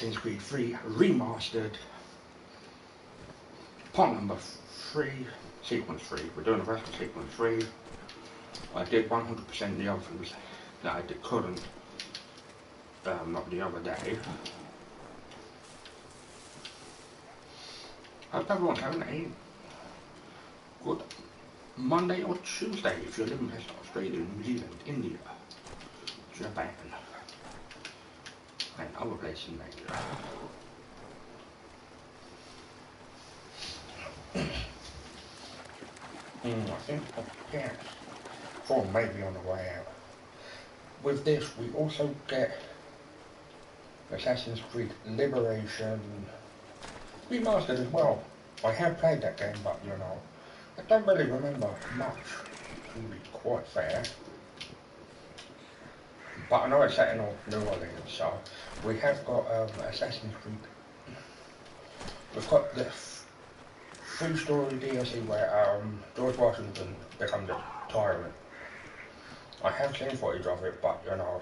Assassin's Creed 3 Remastered, part number 3, sequence 3. We're doing the rest of sequence 3. I did 100% the others that I couldn't, not the other day. I hope everyone's having a good Monday or Tuesday if you're living in Australia, New Zealand, India, Japan, and other places in Asia. I think yeah, 4 may be on the way out. With this, we also get Assassin's Creed Liberation Remastered as well. I have played that game, but you know, I don't really remember much, to be quite fair. But I know it's set in New Orleans, so we have got Assassin's Creed. We've got the free story DLC where George Washington becomes a tyrant. I have seen footage of it, but you know,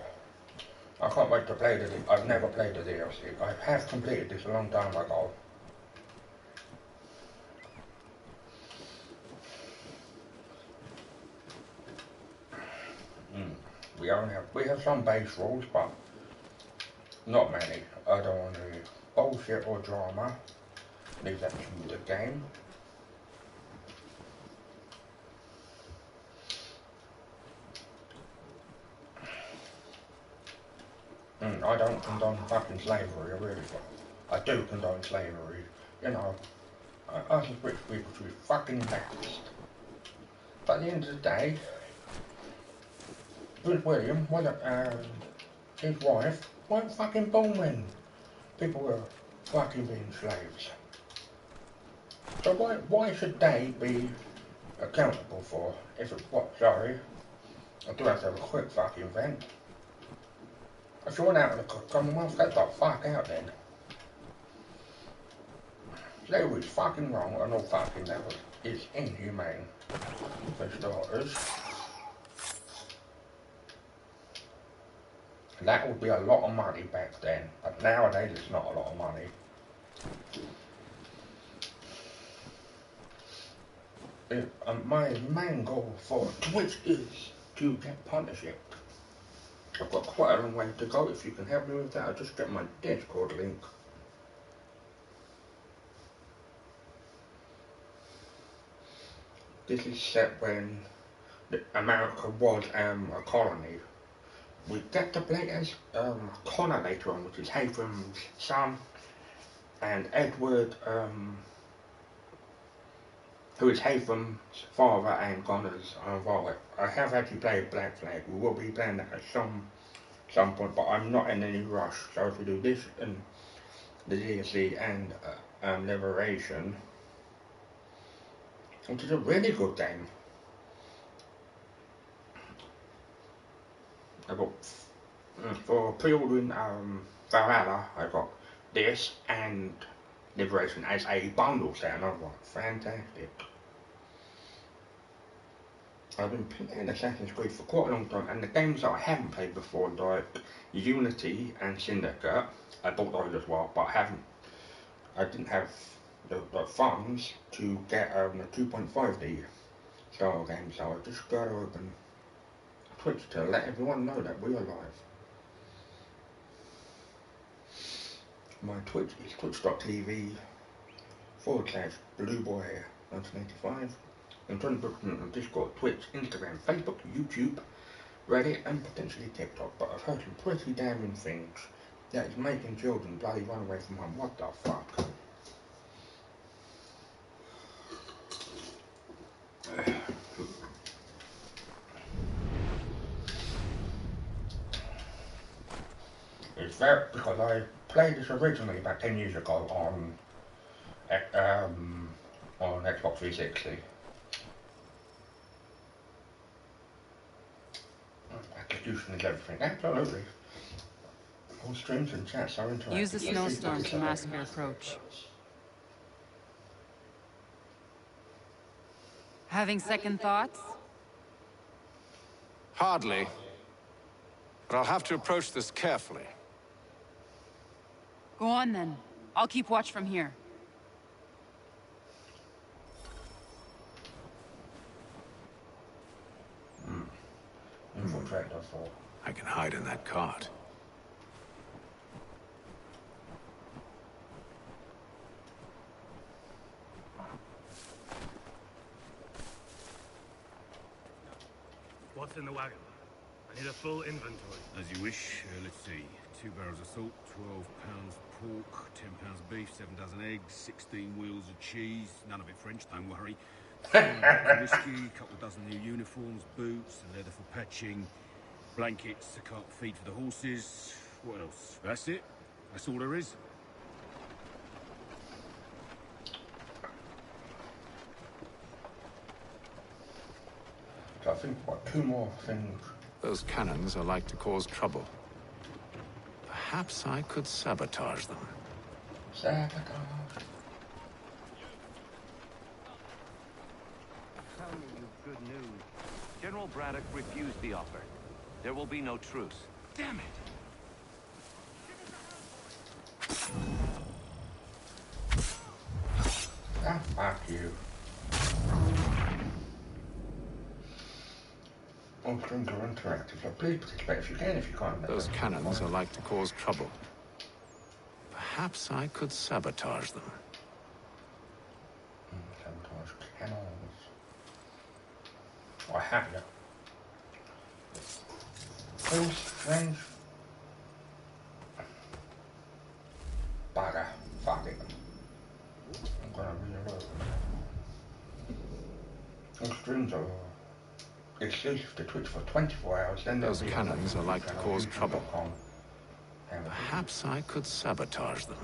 I can't wait to play the. I've never played the DLC. I have completed this a long time ago. We have some base rules, but not many. I don't want any bullshit or drama. Leave that to the game. I don't condone fucking slavery, I really don't. I do condone slavery. You know, us as British people should be fucking balanced. But at the end of the day, Prince William his wife weren't fucking born when people were fucking being slaves. So why should they be accountable for if it's what? Sorry, I do have to have a quick fucking vent. If you want out of the Commonwealth, get the fuck out then. Slavery's fucking wrong on all fucking levels. It's inhumane for starters. That would be a lot of money back then, but nowadays it's not a lot of money. My main goal for Twitch is to get partnership. I've got quite a long way to go. If you can help me with that, I'll just get my Discord link. This is set when America was a colony. We get to play as Connor later on, which is Haytham's son, and Edward, who is Haytham's father and Connor's father. I have actually played Black Flag. We will be playing that at some point, but I'm not in any rush. So if we do this and the DLC and Liberation, which is a really good game. I got for pre-ordering Valhalla, I got this and Liberation as a bundle set, and I was like, fantastic. I've been playing Assassin's Creed for quite a long time, and the games that I haven't played before, like Unity and Syndicate, I bought those as well, but I didn't have the funds to get the 2.5D style game, so I just got to open Twitch to let everyone know that we're live. My Twitch is twitch.tv/BlueBoy1985. And join the book on Discord, Twitch, Instagram, Facebook, YouTube, Reddit, and potentially TikTok. But I've heard some pretty damning things that is making children bloody run away from home. What the fuck? It's very, because I played this originally about 10 years ago on Xbox 360. Execution is everything, absolutely. All streams and chats are interactive. Use the snowstorm to mask your approach. Having second thoughts? Hardly. But I'll have to approach this carefully. Go on then. I'll keep watch from here. Infiltrate, I thought. I can hide in that cart. What's in the wagon? I need a full inventory. As you wish. Let's see. 2 barrels of salt, 12 pounds pork, 10 pounds beef, 7 dozen eggs, 16 wheels of cheese. None of it French, don't worry. 4 whiskey, a couple of dozen new uniforms, boots, and leather for patching, blankets, a cart feed for the horses. What else? That's it. That's all there is. I think what 2 more things. Those cannons are like to cause trouble. Perhaps I could sabotage them. Sabotage. Tell me you've good news. General Braddock refused the offer. There will be no truce. Damn it! Ah, fuck you. All strings are interactive, so please participate if you can, if you can't. Those cannons are like to cause trouble. Perhaps I could sabotage them. Sabotage cannons. I have you. Those strings. Bugger. Fuck it. I'm gonna reload. Those strings are exclusive to Twitch for 24 hours, then Those cannons are like to cause trouble. Perhaps I could sabotage them.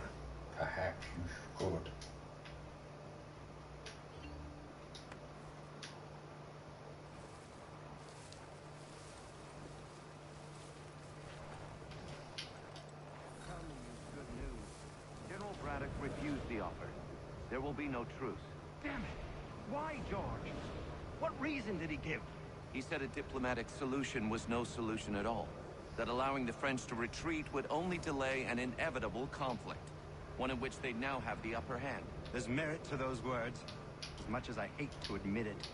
Perhaps you could. Tell me you've good news. General Braddock refused the offer. There will be no truce. Damn it! Why, George? What reason did he give? He said a diplomatic solution was no solution at all. That allowing the French to retreat would only delay an inevitable conflict. One in which they'd now have the upper hand. There's merit to those words, as much as I hate to admit it.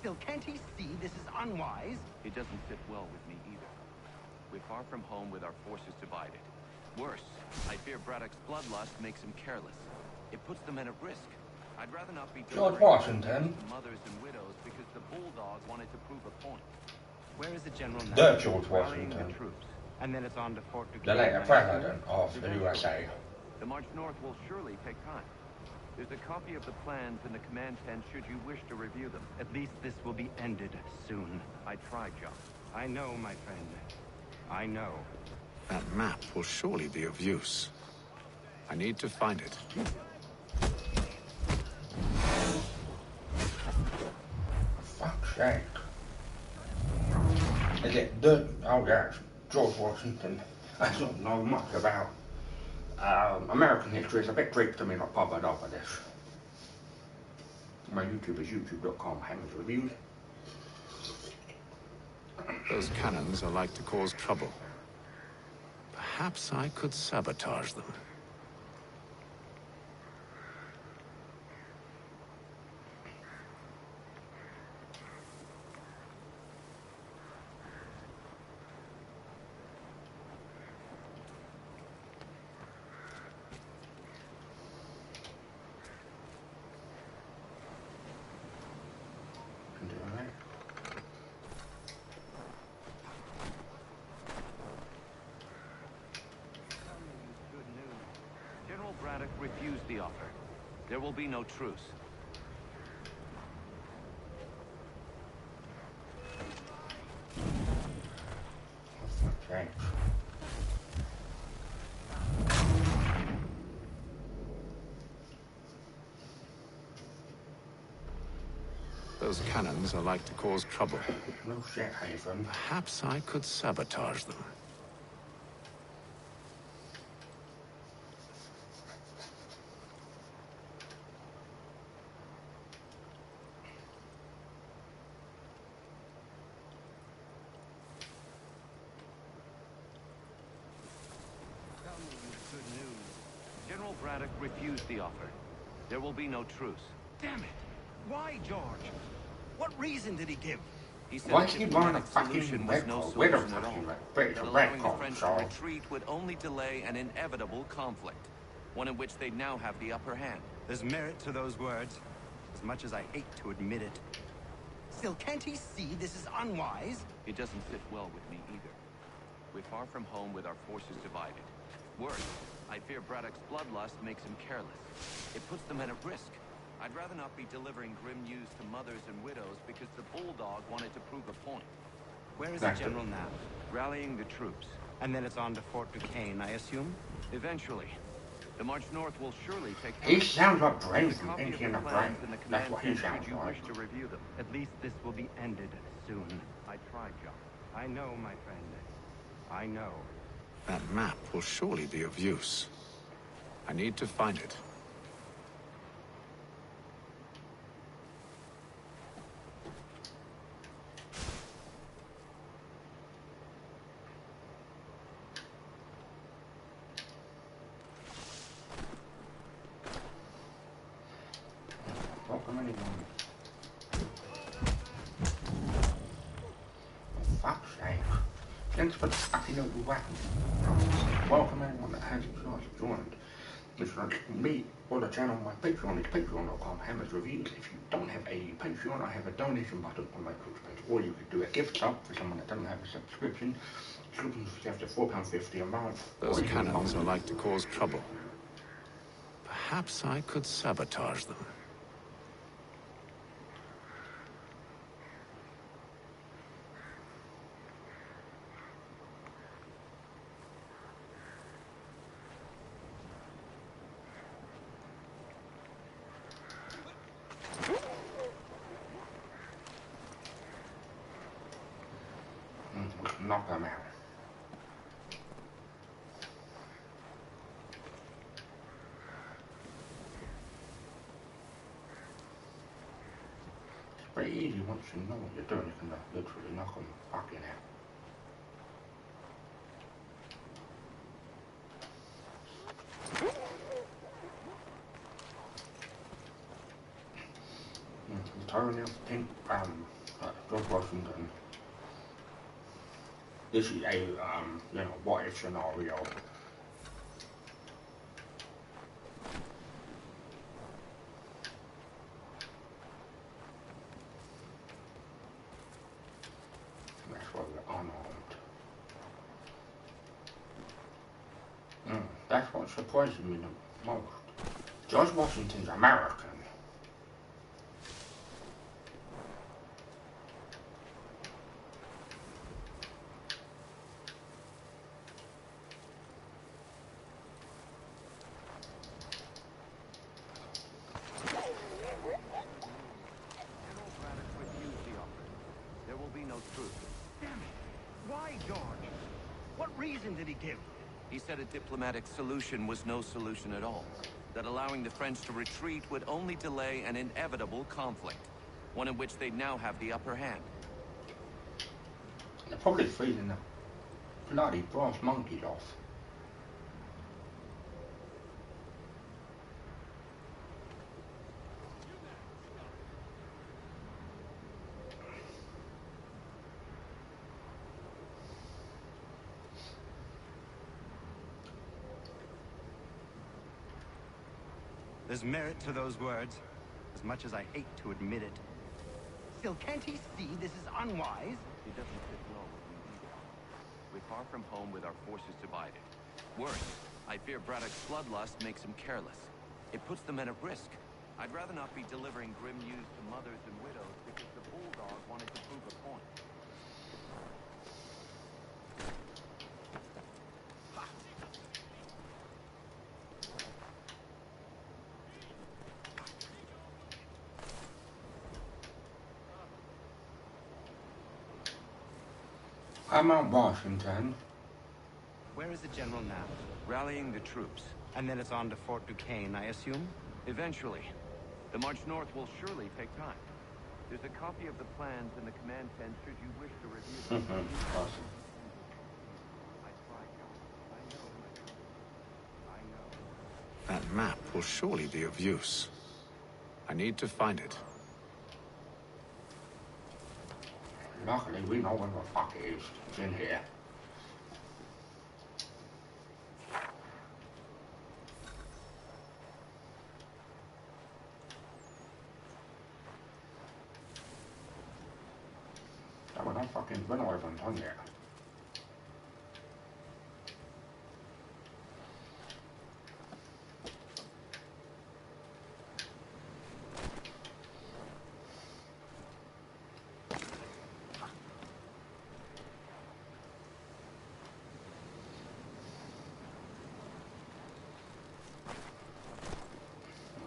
Still, can't he see this is unwise? It doesn't sit well with me either. We're far from home with our forces divided. Worse, I fear Braddock's bloodlust makes him careless. It puts the men at risk. I'd rather not be George Washington. mothers and widows because the bulldog wanted to prove a point. Where is the general now? The George Rallying Washington. the troops. And then it's on to Fort The Duquesne. later president of the USA. The march north will surely take time. There's a copy of the plans in the command tent should you wish to review them. At least this will be ended soon. I tried, John. I know, my friend. I know. That map will surely be of use. I need to find it. Fuck's sake. Is it the... Oh yeah, it's George Washington. I don't know much about American history. It's a bit Greek to me, not bothered over this. My YouTube is youtube.com, Hammers Reviews. Those cannons are like to cause trouble. Perhaps I could sabotage them. Can do that. Good news. General Braddock refused the offer. There will be no truce. Fuck's sake. Those cannons are like to cause trouble. No shit, Haven. Perhaps I could sabotage them. Tell me you've good news. Braddock refused the offer. There will be no truce. Damn it! Why, George? What reason did he give? He said Why a is he wearing a diplomatic fucking solution red was no coat? Where the solution at fuck all. is red? It's That a red allowing the coat, French to so... retreat would only delay an inevitable conflict, one in which they now have the upper hand. There's merit to those words, as much as I hate to admit it. Still, can't he see this is unwise? It doesn't sit well with me either. We're far from home with our forces divided. Worse, I fear Braddock's bloodlust makes him careless. It puts the men at risk. I'd rather not be delivering grim news to mothers and widows because the Bulldog wanted to prove a point. Where is the General now? Rallying the troops. And then it's on to Fort Duquesne, I assume? Eventually. The march north will surely take time. He sounds like Brain There's a from copy of Pinky the and the Brain. plans in the That's command what he center sounds should you like. wish to review them. At least this will be ended soon. I tried, John. I know, my friend. I know. That map will surely be of use. I need to find it. Welcome anyone. For fuck's sake. Thanks for the fucking little weapon. Welcome anyone that hasn't joined. It's like me or the channel on my Patreon is patreon.com Hammers Reviews. If you don't have a Patreon, I have a donation button on my Twitch page. Or you could do a gift sub for someone that doesn't have a subscription. Subscriptions after £4.50 a month. Those cannons are like to cause trouble. Perhaps I could sabotage them. Knock them out. It's pretty easy once you know what you're doing. You can literally knock them fucking out. Tony, Pink, George Washington. This is a, what if scenario. That's why we're unarmed. That's what surprises me the most. George Washington's American. Why, George? What reason did he give? He said a diplomatic solution was no solution at all. That allowing the French to retreat would only delay an inevitable conflict, one in which they now have the upper hand. They're probably freezing the bloody brass monkeys off. There's merit to those words, as much as I hate to admit it. Still, can't he see this is unwise? It doesn't sit well with me either. We're far from home with our forces divided. Worse, I fear Braddock's bloodlust makes him careless. It puts the men at risk. I'd rather not be delivering grim news to mothers and widows because the Bulldog wanted to prove a point. I'm at Washington. Where is the General now? Rallying the troops. And then it's on to Fort Duquesne, I assume? Eventually. The march north will surely take time. There's a copy of the plans in the command tent should you wish to review them. Awesome. I tried, John. I know, my friend. I know. That map will surely be of use. I need to find it. Luckily, we know where the fuck it is. It's in here. So we're not fucking, we're not even done yet.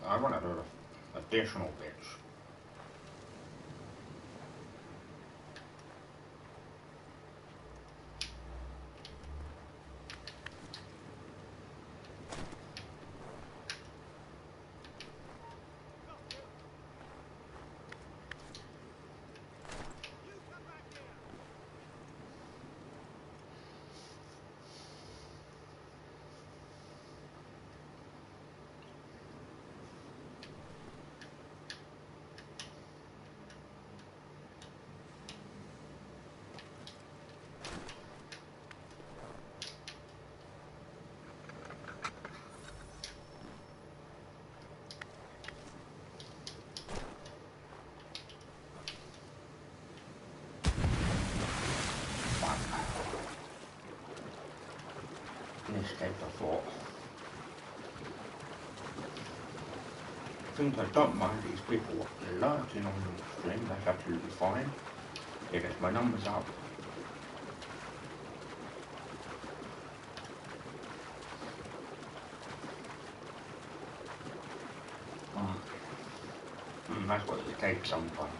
I want to do additional bits. Escape the fort. Things I don't mind is people lurking on the stream, that's absolutely fine. It gets my numbers up. That's what it takes sometimes.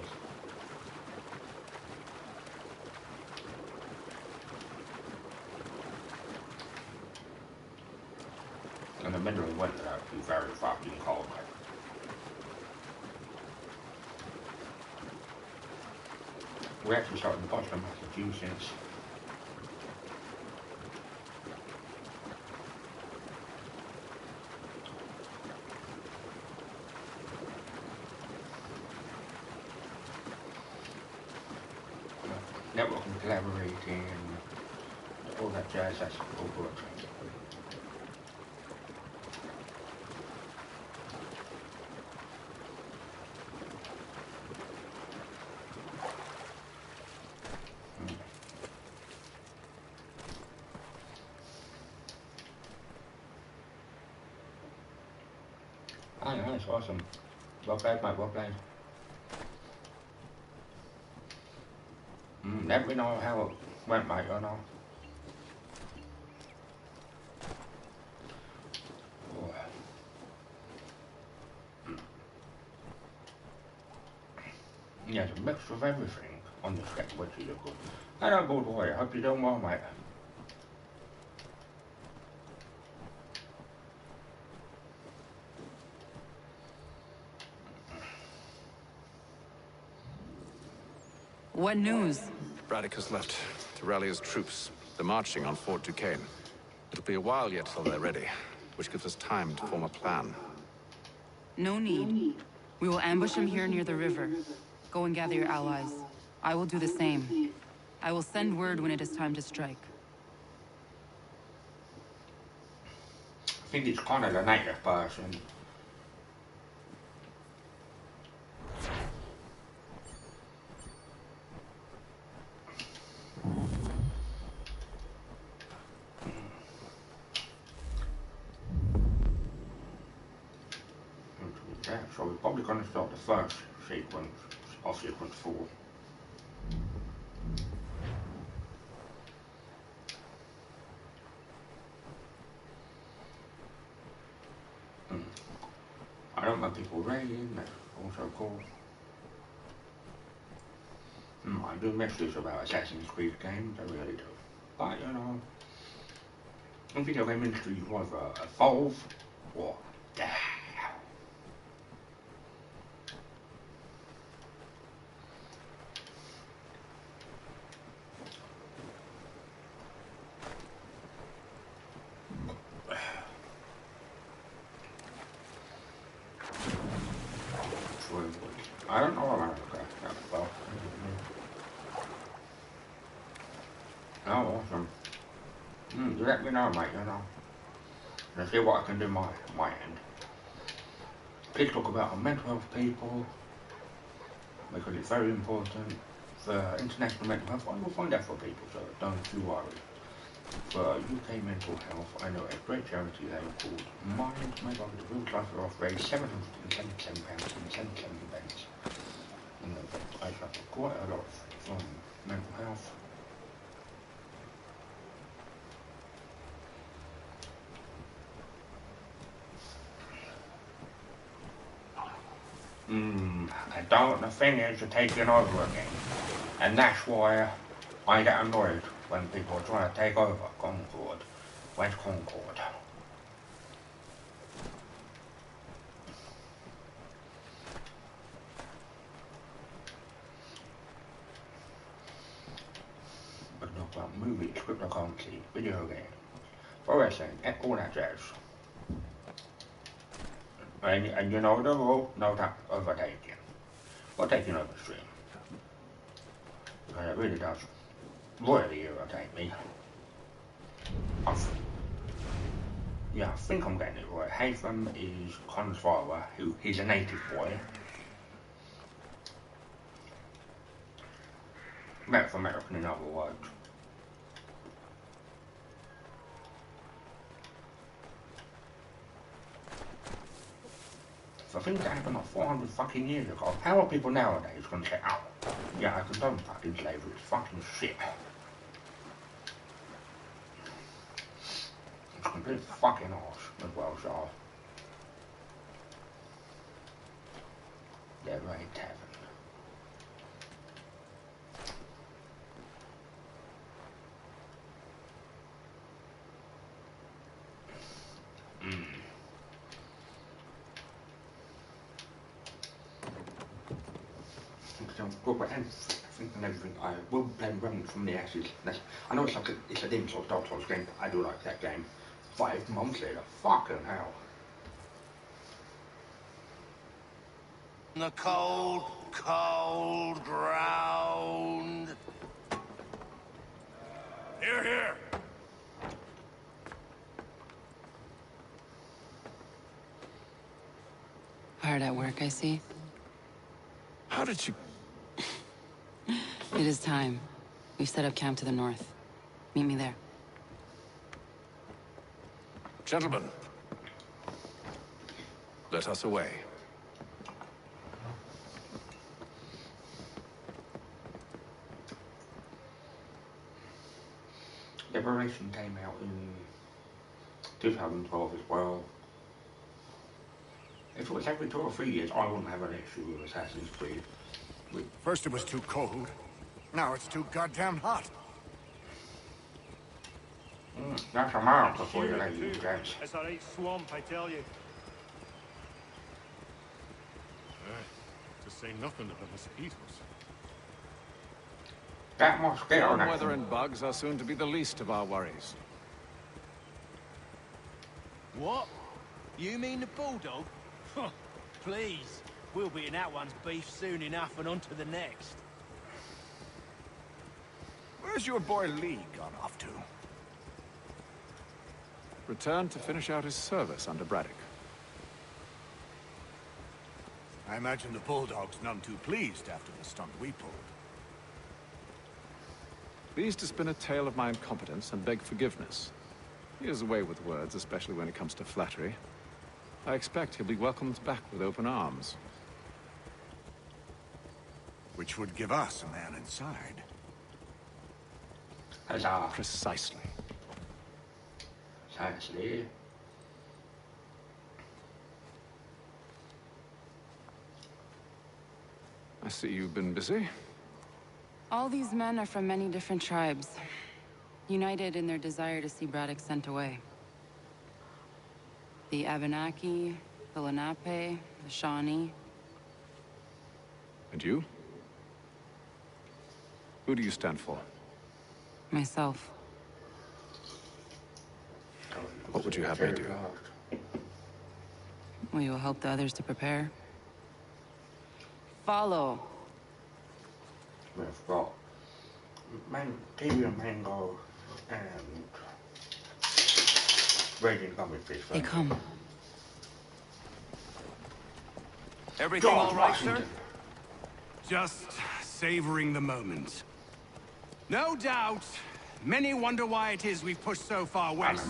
In the middle of winter, that would be very fucking cold, mate. We actually shot in Boston, Massachusetts. Networking, collaborating, all that jazz, that's all good. Oh, nice, awesome. Well played, mate, well played. Let me know how it went, mate, or not. Yeah, it's a mixture of everything on the script, which is good. Hello, good boy, I hope you're doing well, mate. What news? Braddock has left to rally his troops. They're marching on Fort Duquesne. It'll be a while yet till they're ready, which gives us time to form a plan. No need. We will ambush him here near the river. Go and gather your allies. I will do the same. I will send word when it is time to strike. I think it's kind of the native person. So we're probably going to start the first sequence of sequence 4. I don't want people raiding, that's also cool. I do miss this about Assassin's Creed games, I really do. But you know, the video game industry is either evolve or die. I don't know America that well. Oh, awesome. You let me know, mate, you know. And see what I can do my end. Please talk about mental health people, because it's very important for international mental health. I will find out for people, so don't you worry. For UK mental health, I know a great charity there called Mind, made by the Real Life off raised £777.77. And I suffer quite a lot from mental health. The thing is, you're taking over again. And that's why I get annoyed when people try to take over Concord. Where's Concord? We can talk about movies, cryptocurrency, video games, wrestling, and all that jazz. And you know the rule, no overtaking. Or taking over stream. Because it really does royally irritate me. I think I'm getting it right. Haytham is Connor's father, who he's a native boy. Native American in other words. So things that happened like 400 fucking years ago, how are people nowadays going to say, oh, yeah, I condone fucking slavery, it's fucking shit. It's complete fucking arse as well, so. They're very tavern. But everything and everything, I will blame Remnant from the Ashes. I know it's a dim sort of Dark Souls game, but I do like that game. 5 months later, fucking hell. The cold, cold ground. Here, here! Hard at work, I see. How did you... It is time. We've set up camp to the north. Meet me there. Gentlemen, let us away. Liberation came out in 2012 as well. If it was every 2 or 3 years, I wouldn't have an issue with Assassin's Creed. First it was too cold. Now it's too goddamn hot. That's America for you, ladies and gents. It's a right swamp, I tell you. To say nothing of the mosquitoes. That mosquito Warm weather and bugs are soon to be the least of our worries. What? You mean the bulldog? Please. We'll be in that one's beef soon enough and on to the next. Where's your boy Lee gone off to? Returned to finish out his service under Braddock. I imagine the bulldog's none too pleased after the stunt we pulled. Pleased to spin a tale of my incompetence and beg forgiveness. He has a way with words, especially when it comes to flattery. I expect he'll be welcomed back with open arms. Which would give us a man inside. Huzzah. Precisely. Precisely. I see you've been busy. All these men are from many different tribes, united in their desire to see Braddock sent away. The Abenaki, the Lenape, the Shawnee. And you? Who do you stand for? Myself. What would you have me do? Will you help the others to prepare? Follow. We've got kiwi and mango and raging gummy fish. They come. Everything all George right, Washington. sir? Just savoring the moment. No doubt, many wonder why it is we've pushed so far west.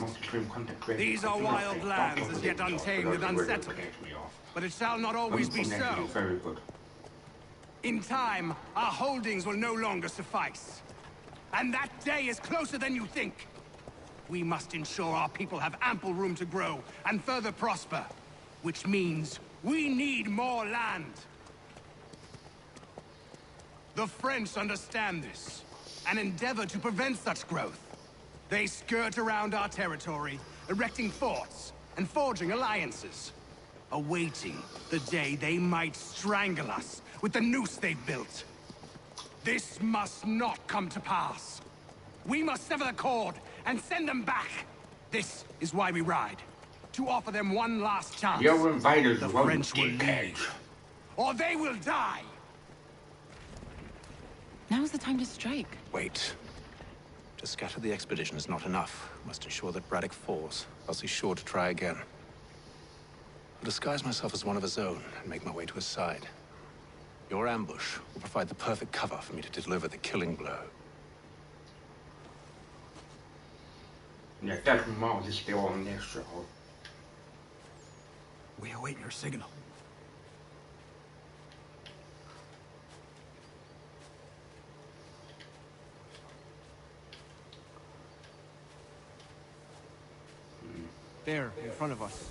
These are wild lands as yet untamed and unsettled. But it shall not always be so. Very good. In time, our holdings will no longer suffice. And that day is closer than you think. We must ensure our people have ample room to grow and further prosper. Which means we need more land. The French understand this, and endeavor to prevent such growth. They skirt around our territory, erecting forts and forging alliances, awaiting the day they might strangle us with the noose they've built. This must not come to pass. We must sever the cord and send them back. This is why we ride. To offer them one last chance. Your invaders The won't French will dickheads. leave, or they will die. Now's the time to strike. Wait. To scatter the expedition is not enough. We must ensure that Braddock falls, else he's sure to try again. I'll disguise myself as one of his own and make my way to his side. Your ambush will provide the perfect cover for me to deliver the killing blow. Yeah, Desmond Miles is still on this show. We await your signal. There, in front of us.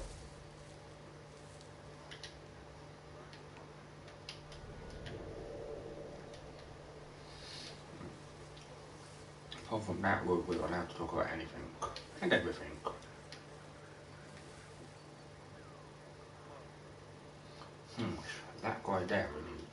Apart from that, we're allowed to talk about anything and everything. That guy there we need.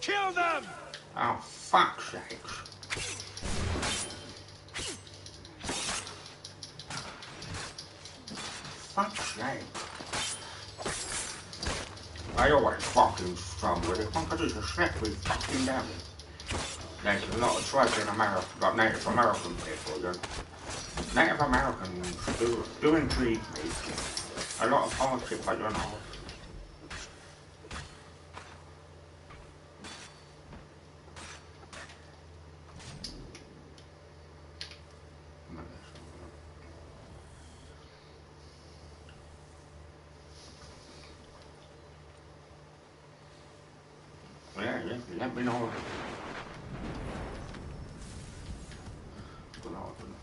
Kill them! Oh, fuck's sakes. Fuck's sake. I always fucking struggle with it. Why can't I just slap me fucking down? There's a lot of tribes in America, like Native American people, you know. Native Americans do intrigue me. A lot of hardship, I don't know. Yeah, let me know.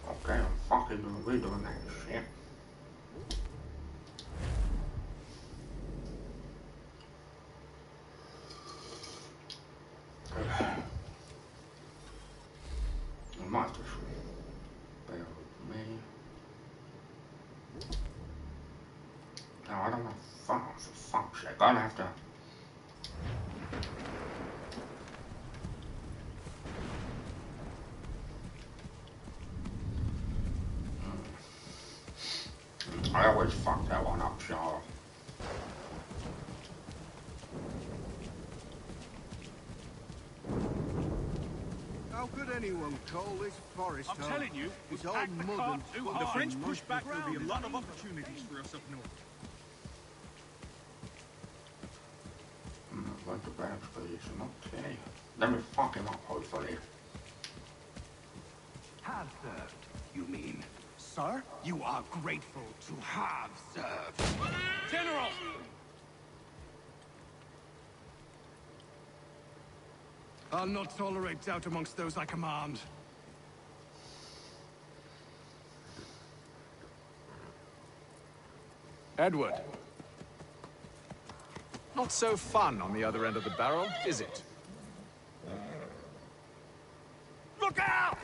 Okay, I'm fucking redoing that shit. I might just bear with me. No, I don't want to fuck, for fuck's sake. I'll have to. I always fuck that one up, so. How could anyone call this forest I'm home? telling you, we It's all packed the mud cart and too full hard. of The French mud push back, and there'll be a ground. lot of opportunities for us up north. Like the bad expedition, okay. Let me fuck him up, hopefully. Have served, you mean? Sir, you are grateful to have served. General! I'll not tolerate doubt amongst those I command. Edward. Not so fun on the other end of the barrel, is it? Look out!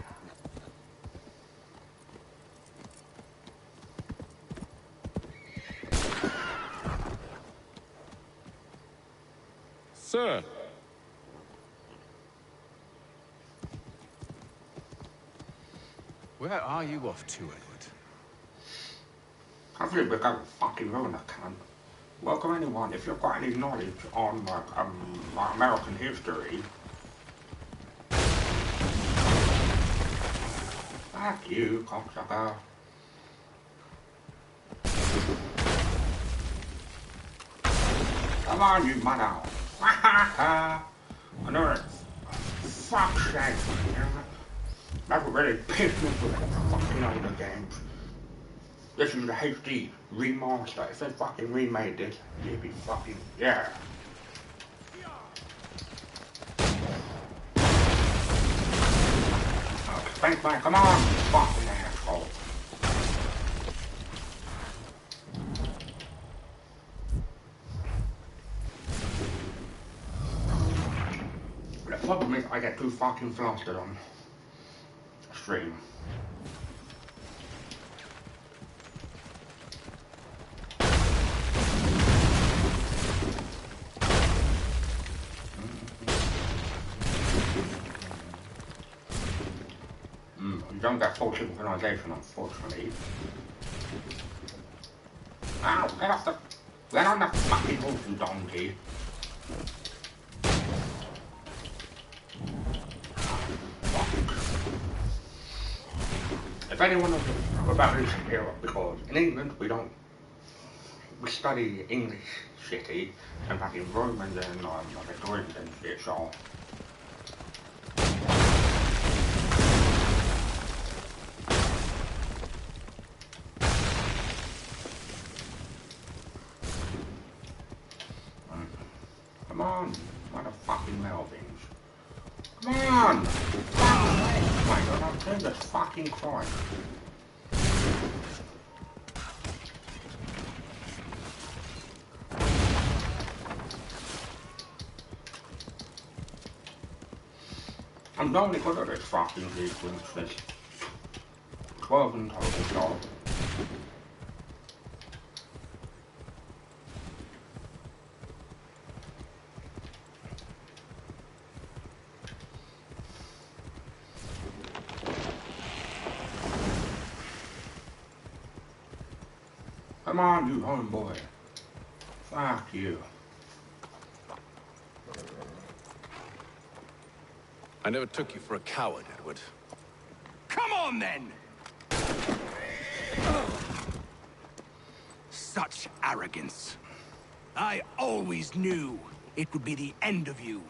Sir. Where are you off to, Edward? I've really become a fucking ruiner, cunt. Welcome anyone, if you've got any knowledge on like American history. Fuck you, cocksucker. Come on, you mother. I know it. Fuck's sake, that would really piss me with the fucking older games. This is the HD remaster. If they fucking remade this, you'd be fucking, yeah. Okay, thanks, man. Come on, fucking asshole. The problem is I get too fucking flustered on stream. You don't get full synchronization, unfortunately. Ow, get on the fucking horse, you donkey. If anyone knows about this era, because in England we study English shitty and fucking Romans and Victorians and shit, so. Come on, motherfucking Melvins. Come on! Oh my god, I'm doing this fucking crime. I'm only good at this fucking sequence. There's 12 in total, so. Come on, you homeboy. Fuck you. I never took you for a coward, Edward. Come on, then! Such arrogance. I always knew it would be the end of you.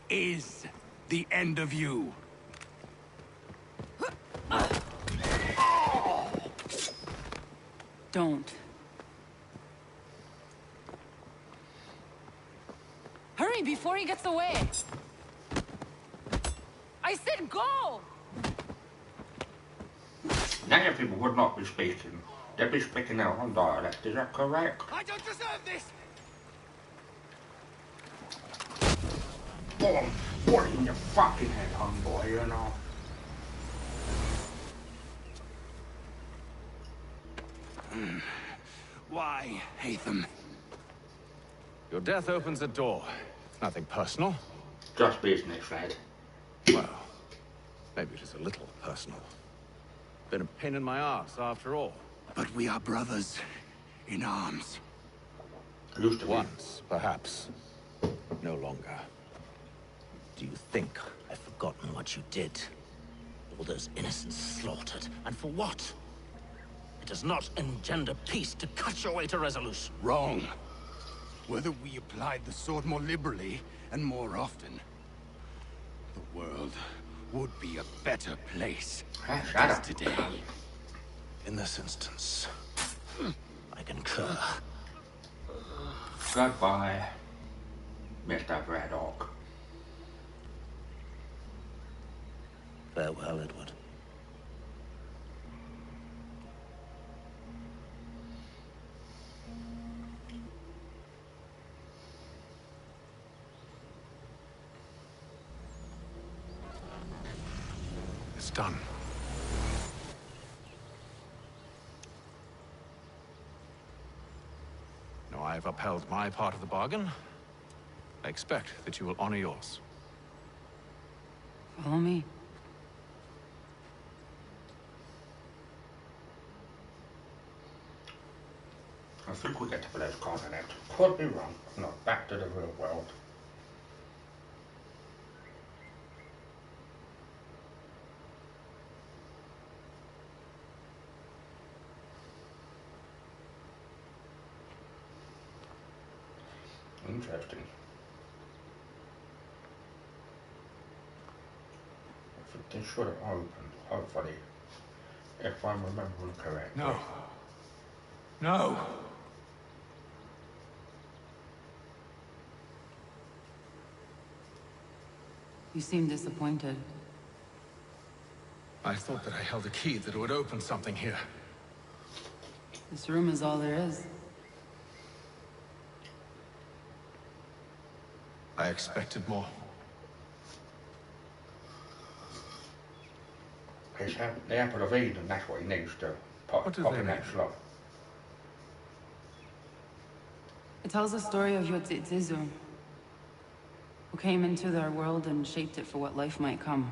Is the end of you. Don't. Hurry before he gets away! I said go! Native people would not be speaking. They'd be speaking their own dialect, is that correct? I don't deserve this! What in your fucking head, homeboy, you know? Why, Hatham? Your death opens a door. It's nothing personal. Just business, Fred. Well, maybe it is a little personal. Been a pain in my ass, after all. But we are brothers in arms. Used to be. Once, perhaps. No longer. Do you think I've forgotten what you did? All those innocents slaughtered, and for what? It does not engender peace to cut your way to resolution. Wrong. Whether we applied the sword more liberally and more often, the world would be a better place as today. In this instance, I concur. Goodbye, Mr. Braddock. Farewell, Edward. It's done. Now I have upheld my part of the bargain. I expect that you will honor yours. Follow me. I think we get to Blair's continent. Could be wrong. Not back to the real world. Interesting. I think they should have opened, hopefully, if I'm remembering correctly. No. No! You seem disappointed. I thought that I held a key that would open something here. This room is all there is. I expected more. The apple of Eden, that's what he needs to pop in that slot. It tells the story of Yotzitzizu, who came into our world and shaped it for what life might come.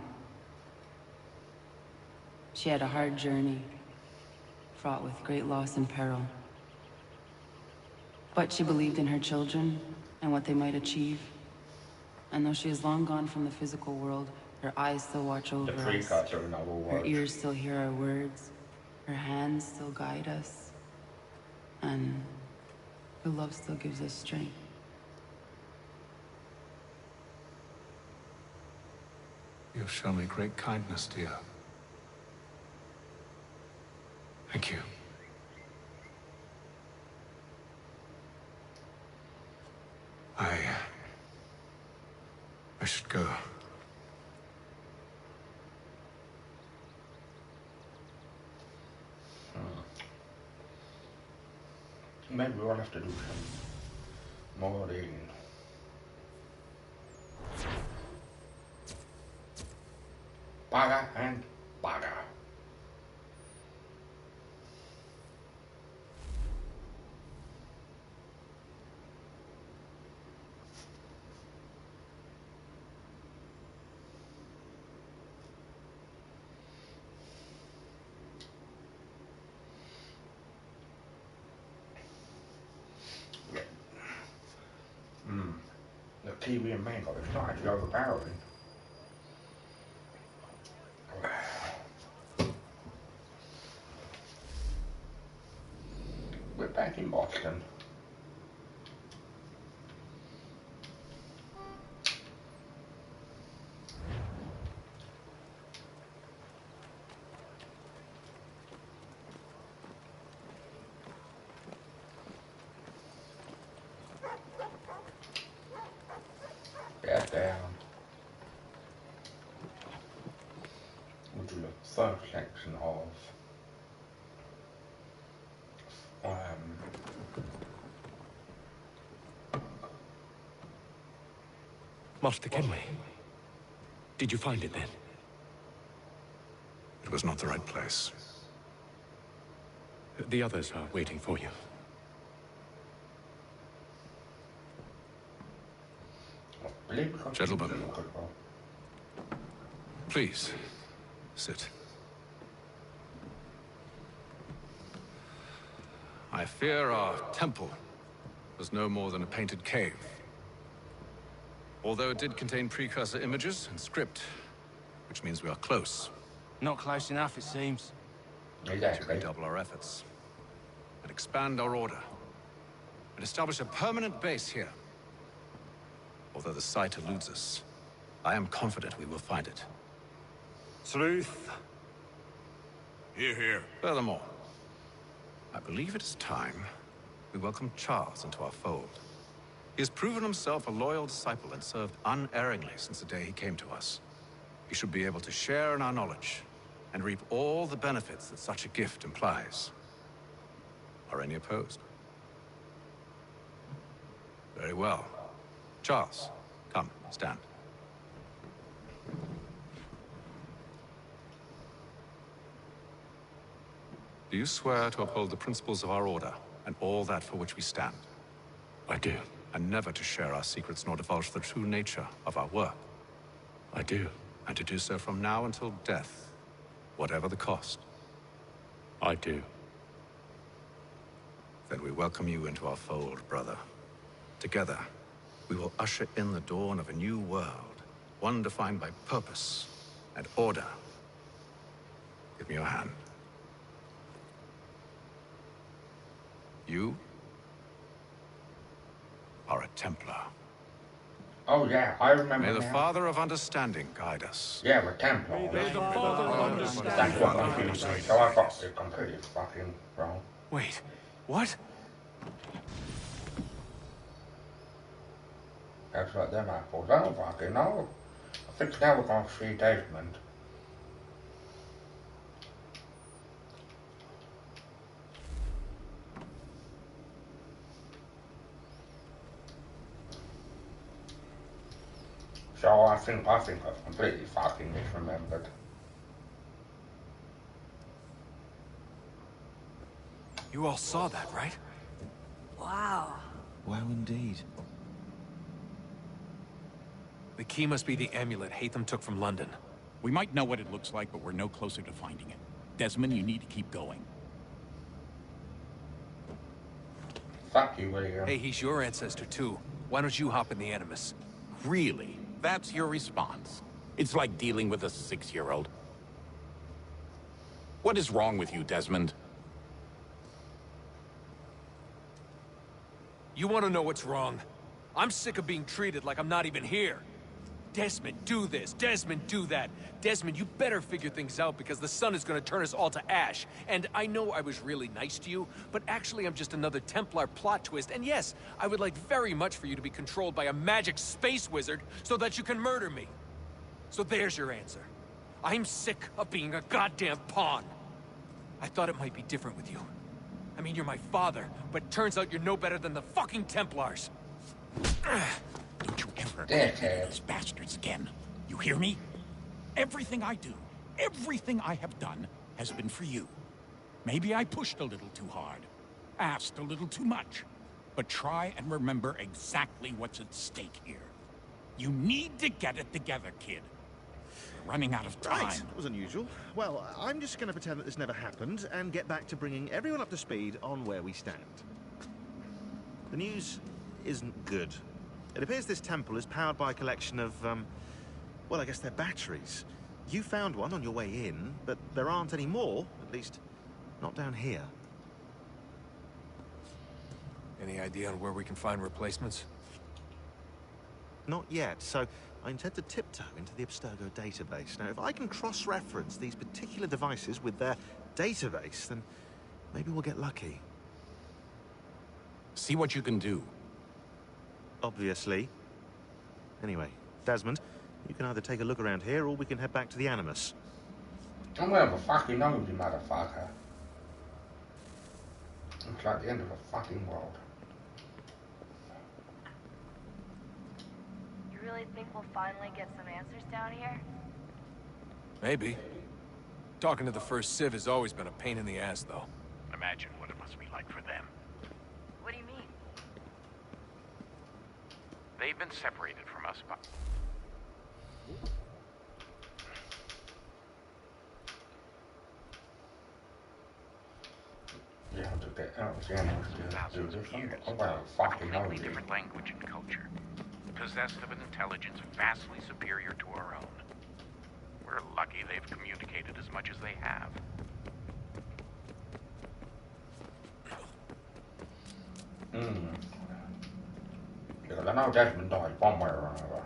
She had a hard journey, fraught with great loss and peril. But she believed in her children and what they might achieve. And though she is long gone from the physical world, her eyes still watch over us. Her ears still hear our words. Her hands still guide us. And her love still gives us strength. You have shown me great kindness, dear. Thank you. I should go. Maybe we'll have to do some more reading. Baga and Baga. The kiwi and mango, it's not actually overpowering. We're back in Boston. Bear down. We'll do the first section of Master Kenway, did you find it then? It was not the right place. The others are waiting for you. Gentlemen, please, sit. I fear our temple was no more than a painted cave. Although it did contain precursor images and script, which means we are close. Not close enough, it seems. Exactly. To redouble our efforts and expand our order and establish a permanent base here. Although the site eludes us, I am confident we will find it. Truth. Hear, hear. Furthermore, I believe it is time we welcome Charles into our fold. He has proven himself a loyal disciple and served unerringly since the day he came to us. He should be able to share in our knowledge and reap all the benefits that such a gift implies. Are any opposed? Very well. Charles, come, stand. Do you swear to uphold the principles of our order and all that for which we stand? I do. and never to share our secrets nor divulge the true nature of our work. I do. And to do so from now until death, whatever the cost. I do. Then we welcome you into our fold, brother. Together, we will usher in the dawn of a new world, one defined by purpose and order. Give me your hand. You are a Templar. Oh yeah, I remember. May the now. Father of Understanding guide us. Yeah, we're Templar. May the Father of Understanding. That's what confused me. So I got it completely fucking wrong. Wait, what? That's like them apples. I don't fucking know. I think now we're going to see Desmond. So I think I've completely fucking misremembered. You all saw that, right? Wow. Wow, indeed. The key must be the amulet Hatham took from London. We might know what it looks like, but we're no closer to finding it. Desmond, you need to keep going. Fuck you, William. Hey, he's your ancestor too. Why don't you hop in the Animus? Really? That's your response? It's like dealing with a 6-year-old. What is wrong with you, Desmond? You want to know what's wrong? I'm sick of being treated like I'm not even here. Desmond, do this. Desmond, do that. Desmond, you better figure things out because the sun is going to turn us all to ash. And I know I was really nice to you, but actually I'm just another Templar plot twist. And yes, I would like very much for you to be controlled by a magic space wizard so that you can murder me. So there's your answer. I'm sick of being a goddamn pawn. I thought it might be different with you. I mean, you're my father, but turns out you're no better than the fucking Templars. Don't you ever talk to those bastards again. You hear me? Everything I do, everything I have done, has been for you. Maybe I pushed a little too hard, asked a little too much, but try and remember exactly what's at stake here. You need to get it together, kid. We're running out of time. Right, that was unusual. Well, I'm just going to pretend that this never happened and get back to bringing everyone up to speed on where we stand. The news isn't good. It appears this temple is powered by a collection of, well, I guess they're batteries. You found one on your way in, but there aren't any more, at least not down here. Any idea on where we can find replacements? Not yet, so I intend to tiptoe into the Abstergo database. Now, if I can cross-reference these particular devices with their database, then maybe we'll get lucky. See what you can do. Obviously. Anyway, Desmond, you can either take a look around here, or we can head back to the Animus. I'm gonna have a fucking nose, you motherfucker. It's like the end of the fucking world. You really think we'll finally get some answers down here? Maybe. Talking to the first Civ has always been a pain in the ass, though. Imagine what it must be like for them. What do you mean? They've been separated from us by... You have to get out of the Animus to do this one. I'm gonna fucking nose you. different language and culture, possessed of an intelligence vastly superior to our own. We're lucky they've communicated as much as they have. Because I know Desmond died one way or another.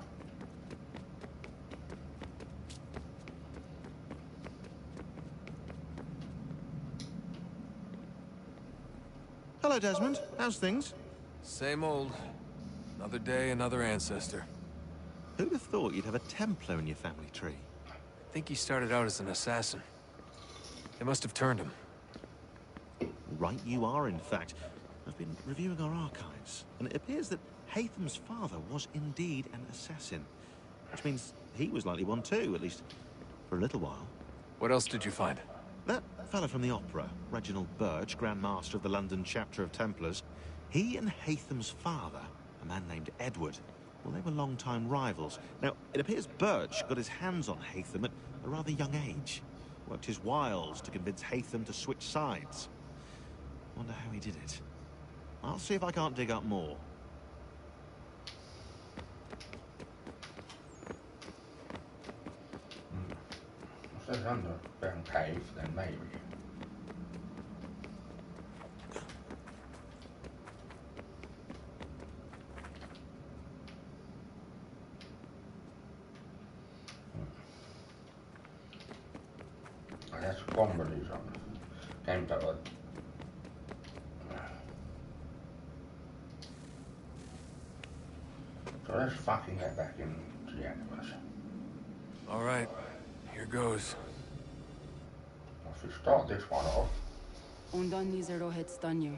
Hello, Desmond. How's things? Same old. Another day, another ancestor. Who'd have thought you'd have a Templar in your family tree? I think he started out as an assassin. They must have turned him. Right you are, in fact. I've been reviewing our archives, and it appears that Hatham's father was indeed an assassin. Which means he was likely one too, at least for a little while. What else did you find? That fella from the opera, Reginald Birch, Grand Master of the London chapter of Templars, he and Hatham's father a man named Edward. Well, they were long-time rivals. Now, it appears Birch got his hands on Haytham at a rather young age. Worked his wiles to convince Haytham to switch sides. Wonder how he did it. I'll see if I can't dig up more. If it's underground cave, then maybe. That's comedies on game that one. So let's fucking get back into the animals. All right, here goes. If we start this one off. Undan nizero het stanju.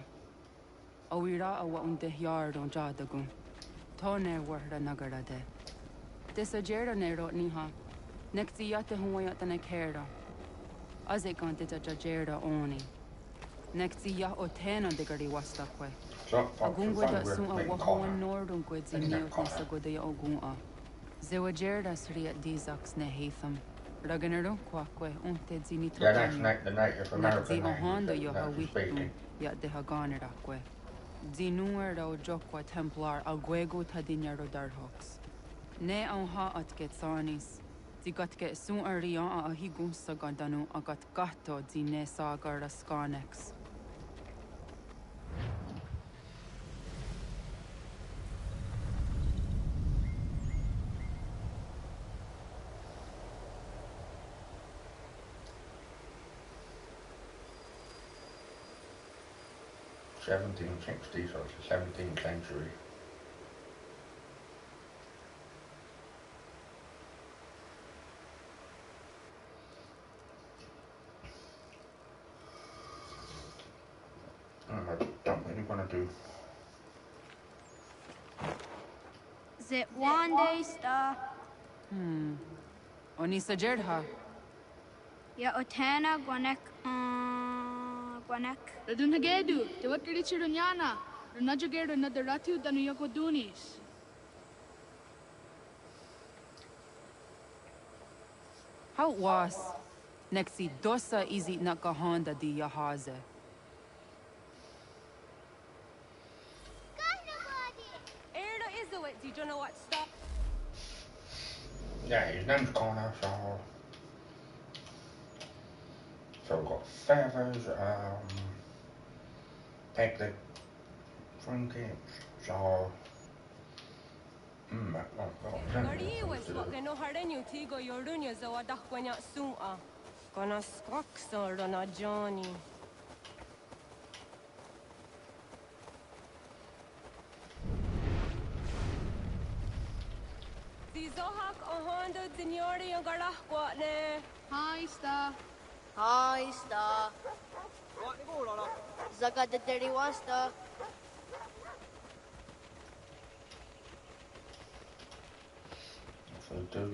Awira awa unde yard on jadagun. Tone warda nagara de. Desajera nero niha. Nekti yate huwayat ne kera. Azekante jajera oni. Nekti ya otena de gari wastakwe. Agungwe da sun a wahuan nordun gwedzi neot nisa gode ya ogun a. Zewajera sriat dizax ne Haytham. Raganero kwakwe unte zini Yeah, that's the Native American language that you're speaking. Ya de haganerakwe. Zinuer da ojokwa Templar alguego tadinyaro darhox. Ne on ha at getsanis. Zigat get sun arian a higun sagandanu agat gatto zine sagar skanex. The 1760s or the 17th century. I don't really want to do. Is it one day star? Oni sajerha. Ya otana gwanek gwanek. Radun hagedu, te wat kirichi runyana. Runajagedu na daratu danu yako dunis. How was? Nexi dosa izi nakahanda di yahaze. Do you know what stop? Yeah, his name's Connor, so we've got feathers, take the trinkets, so Zohak Ohanda Dinyori and Garahquatne. Hi, Star. Hi, Star. Zaga the dirty wasta. if we do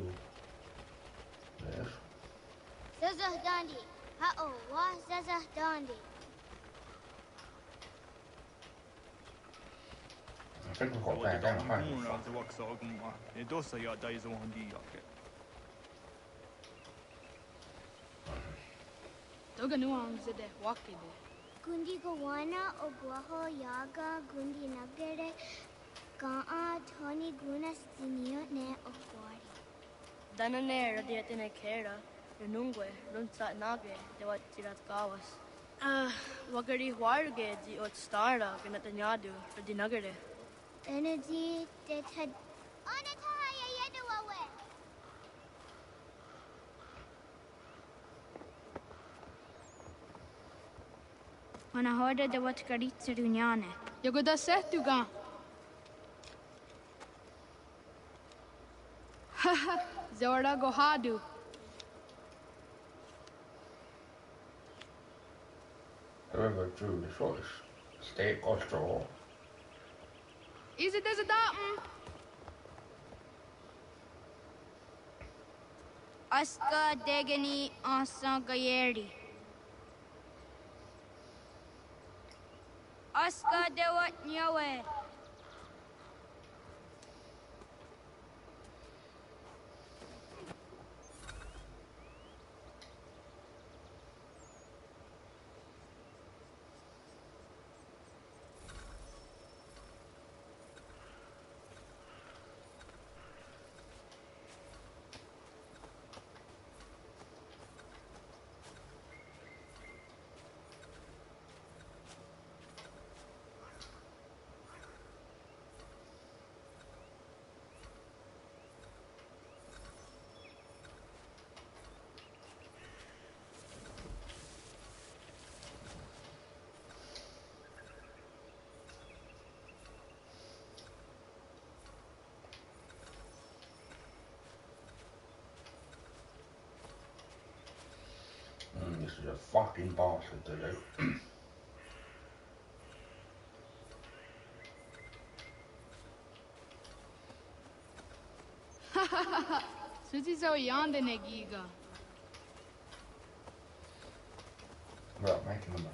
this. Zazah Dandi. Ha-oh, wa Zazah Dandi. I think we've got that down home. Toga nuang zede wakide. Gundi Gawana Oguaho Yaga Gundi Nagere Gaa Tony Gunas Dinio Ne Okwari. Danane radiatine kera. Renungwe, Runsat Nage, de what Tirat Gawas. Wagari Warge, the Ot Starda, Ganatanyadu, for the Nagare. Energy that had Onataya Yedawawe. When I heard de what Garitsa Dunyane. Yagoda Setuga. Haha, Zorda Gohadu. Whoever drew the choice, steak or straw. Is it as a datum? Aska Degani Asa Gayeri. Aska Dewat Nyawe. is a fucking bastard to do. Suti so yande ne giga. Well, making a mistake.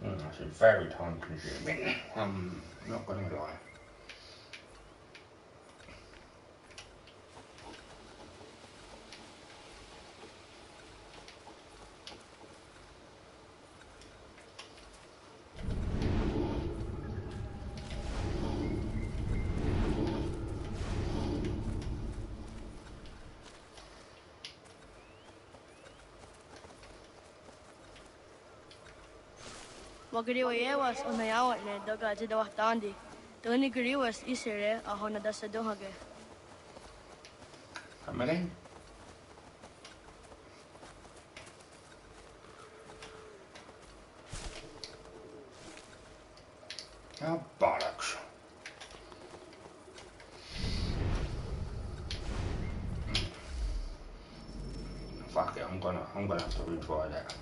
That's very time consuming. I'm not going to lie. Wagriwas unayawat ne daga jidawah tandi. Tuni griwas isere ahona dasadohage. Come in. Oh, bollocks. Fuck it, I'm gonna have to retry that.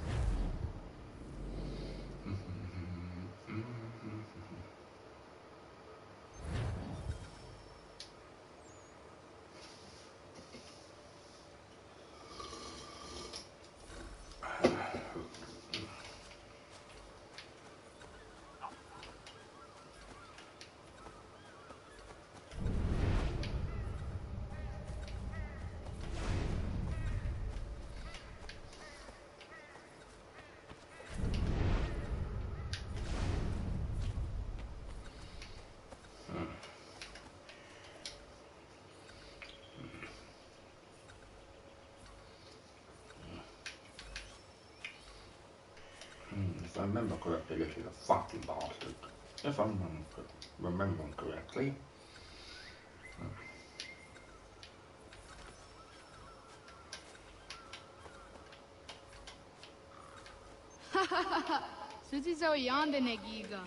If I remember correctly, this is a fucking bastard. If I'm remembering correctly. Suti so yande ne giga.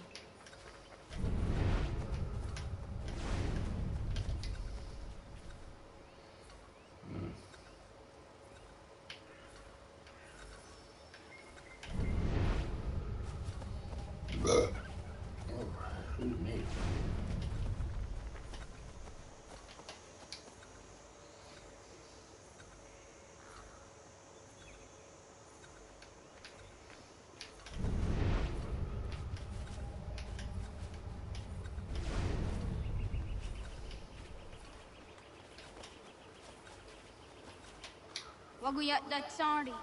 Waguyat that sorry.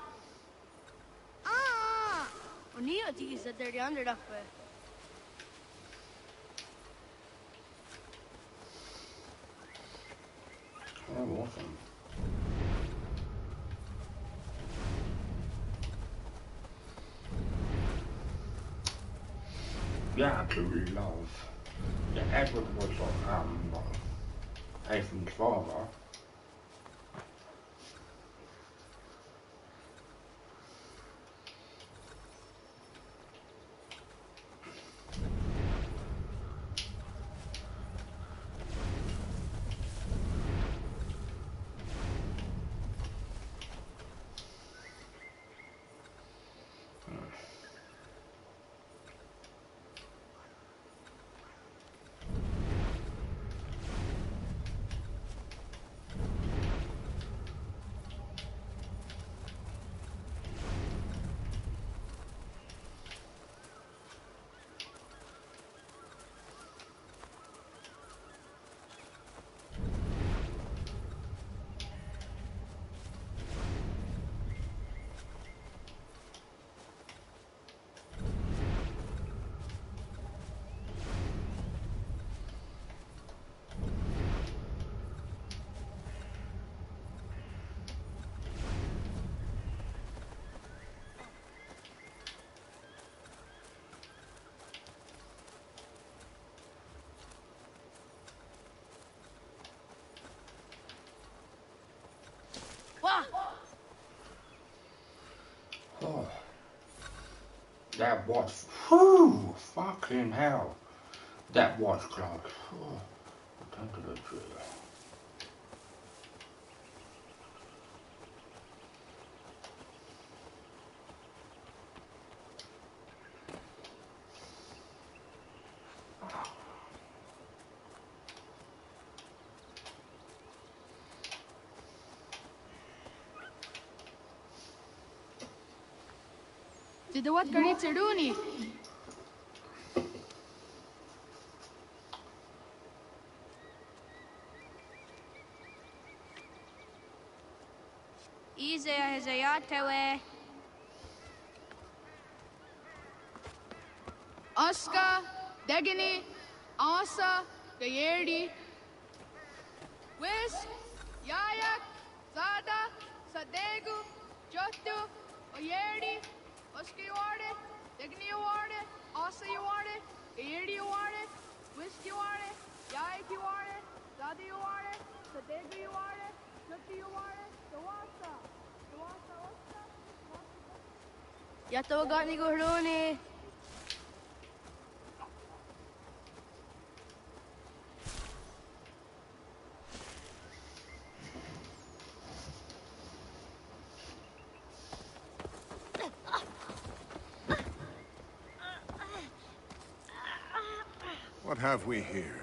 Ah! Unia ti isa dari under dakwe. Oh, awesome. Yeah, I absolutely love. Yeah, Edward was Ethan's father. That was, whew, fucking hell. That was close. Turn to the tree. Tidawat karit Siruni. Easy as a yacht Oscar, Degini, Asa, Gayerdi, Whisk, Yayak, Zada, Sadegu, Jotu, Oyerdi, Oscar you want it, Degini you want it, Asa you want it, Gayerdi you want it, Whisk you want it, Yayak you want it, Zada you want it, Sadegu you want it, Jotu you want it, Dawasa, Oscar. Yatawagat ni Guruni. What have we here?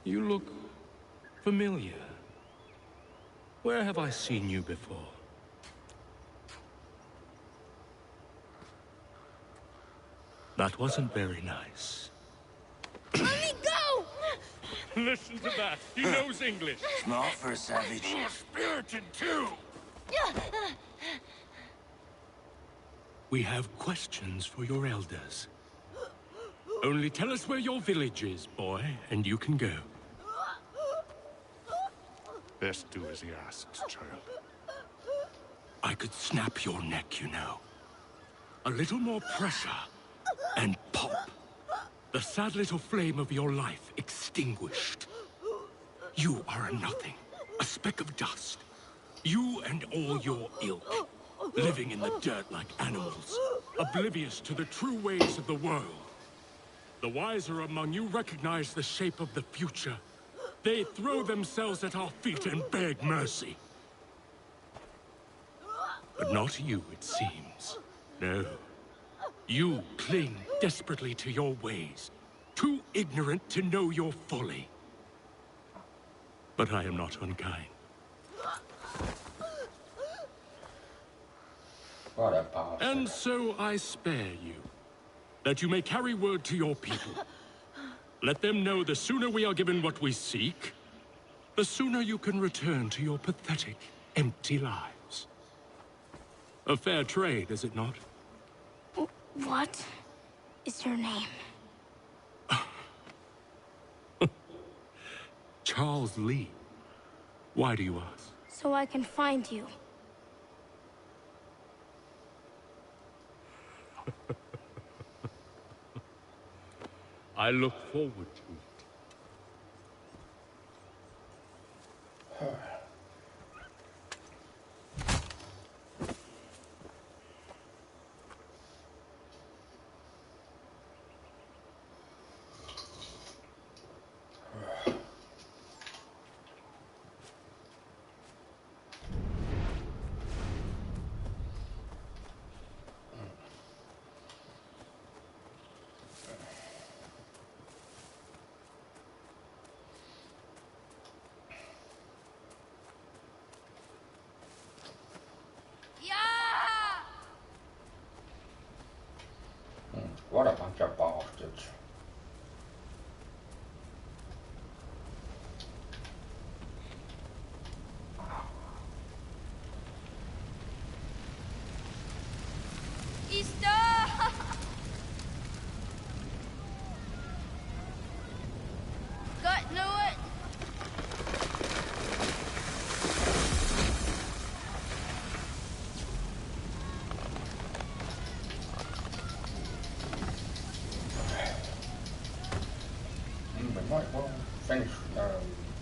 You look familiar. Where have I seen you before? That wasn't very nice. Let me go! Listen to that. He knows English. Small for a savage. More spirited, too. We have questions for your elders. Only tell us where your village is, boy, and you can go. Best do as he asks, child. I could snap your neck, you know. A little more pressure, and pop. The sad little flame of your life extinguished. You are a nothing, a speck of dust. You and all your ilk, living in the dirt like animals, oblivious to the true ways of the world. The wiser among you recognize the shape of the future. They throw themselves at our feet and beg mercy. But not you, it seems. No. You cling desperately to your ways, too ignorant to know your folly. But I am not unkind. What a bastard. And so I spare you, that you may carry word to your people. Let them know the sooner we are given what we seek, the sooner you can return to your pathetic, empty lives. A fair trade, is it not? What is your name? Charles Lee. Why do you ask? So I can find you. I look forward to it.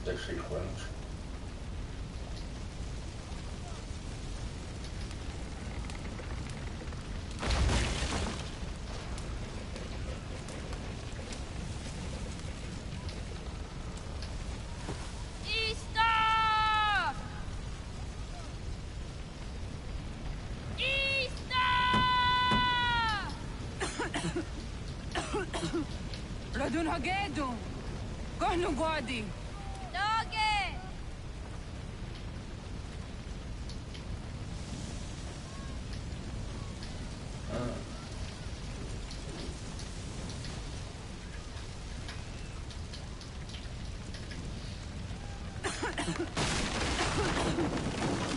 this sequence. Radun Hagedu! Kohnu Gwadi! Doge!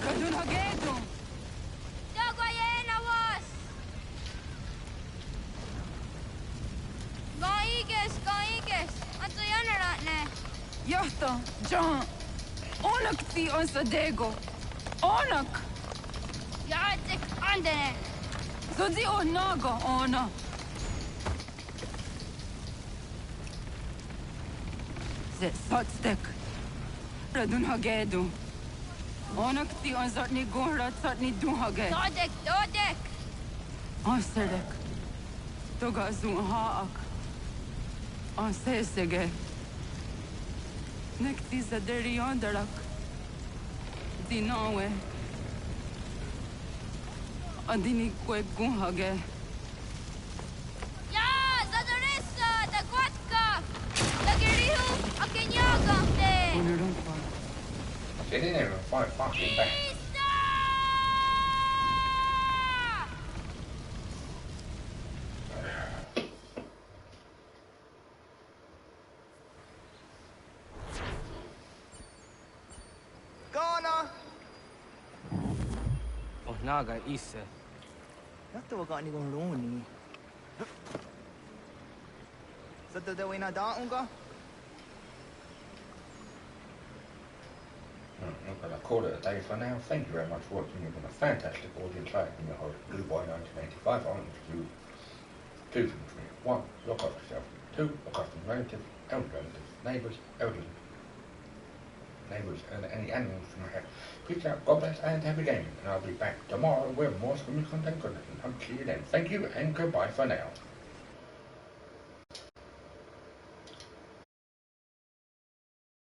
Radun Hagedu! Dogwayena was! Gaiges! Anto yanaratne! Yahta, John! Onak ti on Sadego! Onak! Yadik andene! Zodzi onaga ona! Ze sotstek! Radun Hagedu! Onak ti on zartni gohra zartni duhage! Dodek! Anserdek! Toga zun haak! Ansesege! Nekti zaderi yondarak! Dinawe! Adini kwe guhage! Ya! Zadorissa! Dagwatka! Dagirihu! Akinyaga! They didn't even fight fucking back. Naga isse. Jattu ka niinku luuni. Sattu te wina daunga? I'm going to call it a day for now. Thank you very much for watching. You've been a fantastic audience. I've been your host, Blue Boy 1985. I want you to do two things for me. One, look after yourself. Two, look after relatives, elder relatives, neighbours, elderly neighbours, and any animals you might have. Peace out, God bless, and happy gaming. And I'll be back tomorrow with more swimming content. I'll see you then. Thank you, and goodbye for now.